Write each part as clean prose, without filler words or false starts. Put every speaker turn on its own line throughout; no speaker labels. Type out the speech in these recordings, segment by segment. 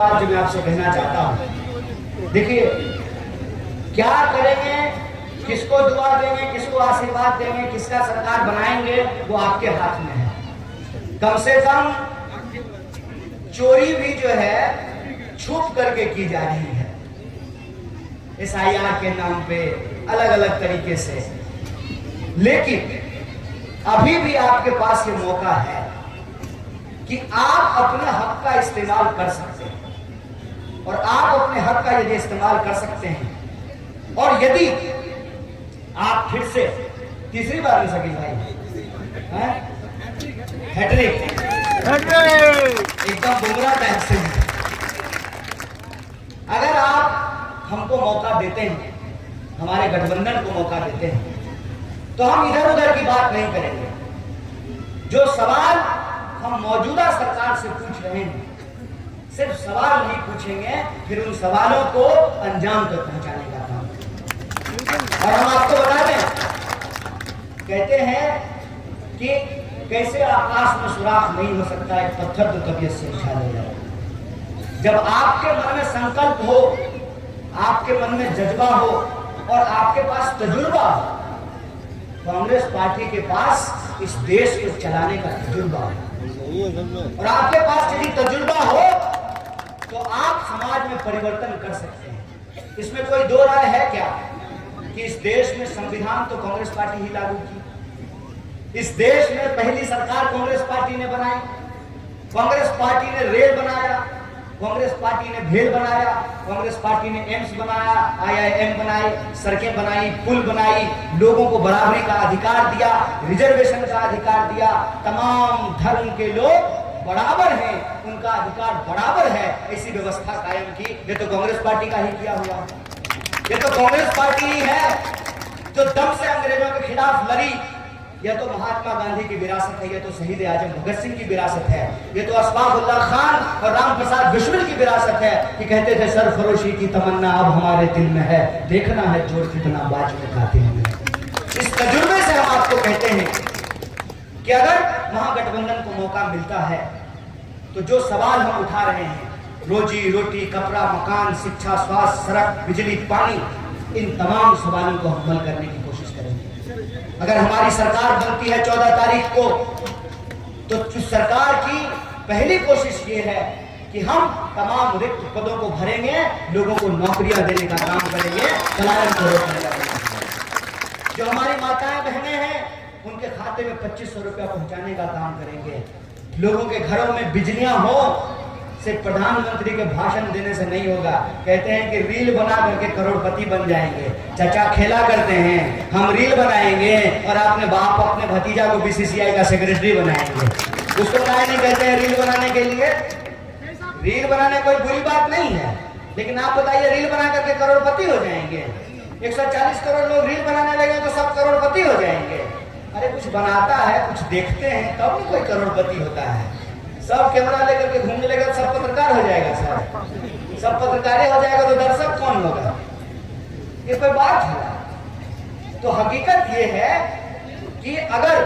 जो मैं आपसे कहना चाहता हूँ, देखिए क्या करेंगे, किसको दुआ देंगे, किसको आशीर्वाद देंगे, किसका सरकार बनाएंगे, वो आपके हाथ में है। कम से कम चोरी भी जो है छुप करके की जा रही है SIR के नाम पे अलग अलग तरीके से, लेकिन अभी भी आपके पास ये मौका है कि आप अपने हक का इस्तेमाल कर सकते हैं। और आप अपने हक का यदि इस्तेमाल कर सकते हैं और यदि आप फिर से तीसरी बार नहीं सकी भाई हैट्रिक एकदम बुमराह टाइप से, अगर आप हमको मौका देते हैं, हमारे गठबंधन को मौका देते हैं, तो हम इधर उधर की बात नहीं करेंगे। जो सवाल हम मौजूदा सरकार से पूछ रहे हैं, सिर्फ सवाल नहीं पूछेंगे, फिर उन सवालों को अंजाम तक पहुंचाने का काम। और हम आपको बता दें, कहते हैं कि कैसे आकाश में सुराख नहीं हो सकता एक पत्थर तो तबीयत से उठा ले जाए। जब आपके मन में संकल्प हो, आपके मन में जज्बा हो और आपके पास तजुर्बा हो, कांग्रेस पार्टी के पास इस देश को चलाने का तजुर्बा है, और आपके पास यदि तजुर्बा हो तो आप समाज में परिवर्तन कर सकते हैं। इसमें कोई दो राय है क्या कि इस देश में संविधान तो कांग्रेस पार्टी ही लागू की, इस देश में पहली सरकार कांग्रेस पार्टी ने बनाई, कांग्रेस पार्टी ने रेल बनाया, कांग्रेस पार्टी ने भेल बनाया, कांग्रेस पार्टी ने एम्स बनाया, IIM बनाई, सड़कें बनाई, पुल बनाई, लोगों को बराबरी का अधिकार दिया, रिजर्वेशन का अधिकार दिया, तमाम धर्म के लोग बराबर हैं, उनका अधिकार बराबर है, ऐसी व्यवस्था कायम की। ये तो कांग्रेस पार्टी का ही किया हुआ, ये तो कांग्रेस पार्टी ही है जो दम से अंग्रेजों के खिलाफ लड़ी। यह तो महात्मा गांधी की विरासत है, यह तो शहीद आजम भगत सिंह की विरासत है, यह तो अशफाकुल्लाह खान और राम प्रसाद बिस्मिल की विरासत है कि कहते थे सरफरोशी की तमन्ना अब हमारे दिल में है, देखना है जोर कितना बाज में खाते हैं। इस तजुर्बे से हम आपको कहते हैं कि अगर महागठबंधन को मौका मिलता है तो जो सवाल हम उठा रहे हैं, रोजी रोटी, कपड़ा, मकान, शिक्षा, स्वास्थ्य, सड़क, बिजली, पानी, इन तमाम सवालों को हम हल करने की कोशिश करेंगे। अगर हमारी सरकार बनती है 14 तारीख को, तो सरकार की पहली कोशिश ये है कि हम तमाम रिक्त पदों को भरेंगे, लोगों को नौकरियां देने का काम करेंगे, पलायन को रोकने का काम। जो हमारी माताएं बहनें हैं, उनके खाते में 2500 रुपया पहुंचाने का काम करेंगे। लोगों के घरों में बिजलियां हो, सिर्फ प्रधानमंत्री के भाषण देने से नहीं होगा। कहते हैं कि रील बना करके करोड़पति बन जाएंगे। चाचा खेला करते हैं, हम रील बनाएंगे और अपने बाप अपने भतीजा को BCCI का सेक्रेटरी बनाएंगे। उसको क्या नहीं कहते हैं रील बनाने के लिए? रील बनाने कोई बुरी बात नहीं है, लेकिन आप बताइए रील बना करके करोड़पति हो जाएंगे? 140 करोड़ लोग रील बनाने लगे तो सब करोड़पति हो जाएंगे? अरे कुछ बनाता है, कुछ देखते हैं, तब नहीं कोई करोड़पति होता है। सब कैमरा लेकर के घूमने लगेगा, सब पत्रकार हो जाएगा, सब पत्रकार हो जाएगा तो दर्शक कौन होगा? ये कोई बात है? तो हकीकत ये है कि अगर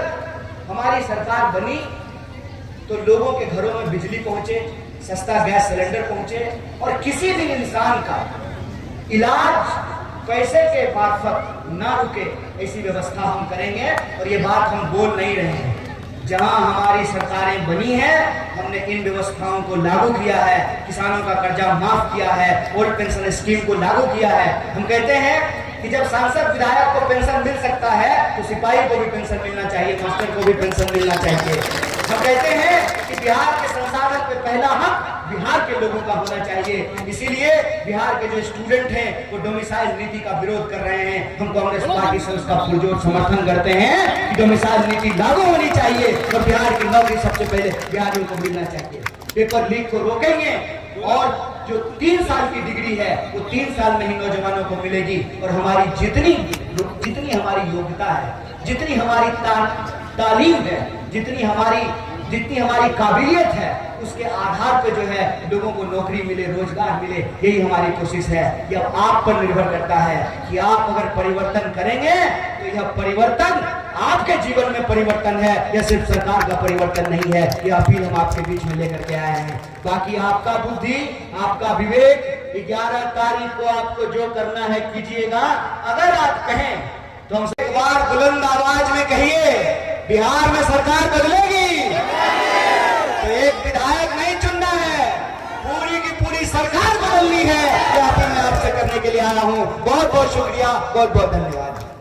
हमारी सरकार बनी तो लोगों के घरों में बिजली पहुंचे, सस्ता गैस सिलेंडर पहुंचे, और किसी भी इंसान का इलाज पैसे के मार्फत ना रुके, ऐसी व्यवस्था हम करेंगे। और ये बात हम बोल नहीं रहे हैं, जहां हमारी सरकारें बनी हैं, हमने इन व्यवस्थाओं को लागू किया है। किसानों का कर्जा माफ किया है, ओल्ड पेंशन स्कीम को लागू किया है। हम कहते हैं कि जब सांसद विधायक को पेंशन मिल सकता है तो सिपाही को भी पेंशन मिलना चाहिए, मास्टर को भी पेंशन मिलना चाहिए। हम कहते हैं कि बिहार के संसाधन पे पहला हक बिहार के लोगों का होना चाहिए। इसीलिए बिहार के जो स्टूडेंट हैं वो डोमिसाइल नीति का विरोध कर रहे हैं। हम कांग्रेस पार्टी से उसका पुरजोर समर्थन करते हैं कि डोमिसाइल नीति लागू होनी चाहिए और बिहार की नौकरी सबसे पहले बिहारियों को मिलना चाहिए। पेपर लीक को रोकेंगे और जो 3 साल की डिग्री है वो 3 साल में ही नौजवानों को मिलेगी। और हमारी जितनी हमारी योग्यता है, जितनी हमारी तालीम है, जितनी हमारी काबिलियत है, उसके आधार पे जो है लोगों को नौकरी मिले, रोजगार मिले। यही हमारी कोशिश है। यह आप पर निर्भर करता है कि आप अगर परिवर्तन करेंगे तो यह परिवर्तन आपके जीवन में परिवर्तन है, यह सिर्फ सरकार का परिवर्तन नहीं है। यह अपील हम आपके बीच में लेकर के आए हैं। बाकी आपका बुद्धि, आपका विवेक, 11 तारीख को आपको जो करना है कीजिएगा। अगर आप कहें तो हमसे एक बार बुलंद आवाज में कहिए, बिहार में सरकार बदलेगी तो एक विधायक नहीं चुनना है, पूरी की पूरी सरकार बदलनी है। यह अपील मैं आपसे करने के लिए आया हूं। बहुत बहुत शुक्रिया, बहुत बहुत धन्यवाद।